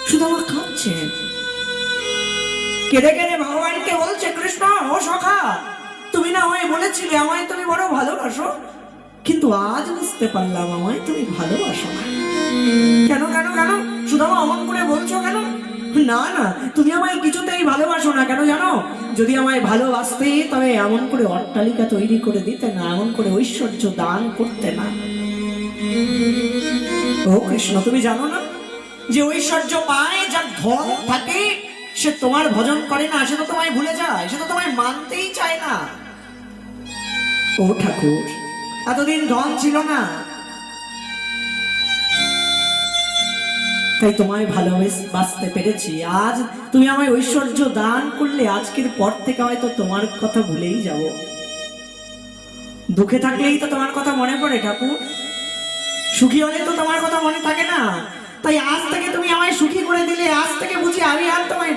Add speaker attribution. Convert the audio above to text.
Speaker 1: সুদামা কাঁদছে, কেঁদে কেঁদে ভগবানকে বলছে, কৃষ্ণ ও সখা, তুমি না আমায় বলেছিলে আমায় তুমি বড় ভালোবাসো, কিন্তু আজ বুঝতে পারলাম আমায় তুমি ভালোবাসো না। কেন কেন কেন সুদামা অমন করে বলছো কেন? না না, তুমি আমায় কিছুতেই ভালোবাসো না। কেন জানো? যদি আমায় ভালোবাসতে তবে এমন করে অট্টালিকা তৈরি করে দিতে না, এমন করে ঐশ্বর্য দান করতে না। ও কৃষ্ণ, তুমি জানো না যে ঐশ্বর্য পায় যার ধন থাকে সে তোমার ভজন করে না, সে তো তোমায় ভুলে যায়, সে তো তোমায় মানতেই চায় না। ও ঠাকুর, এতদিন ধন ছিল না, তাই তোমায় ভালোবাসতে পেরেছি। আজ তুমি আমায় ঐশ্বর্য দান করলে, আজকের পর থেকে হয়তো তোমার কথা ভুলেই যাব। দুঃখে থাকলেই তো তোমার কথা মনে পড়ে ঠাকুর, সুখী হলে তো তোমার কথা মনে থাকে না। তাই আজ থেকে তুমি আমায় সুখী করে দিলে, আজ থেকে বুঝি আমি আর তোমায়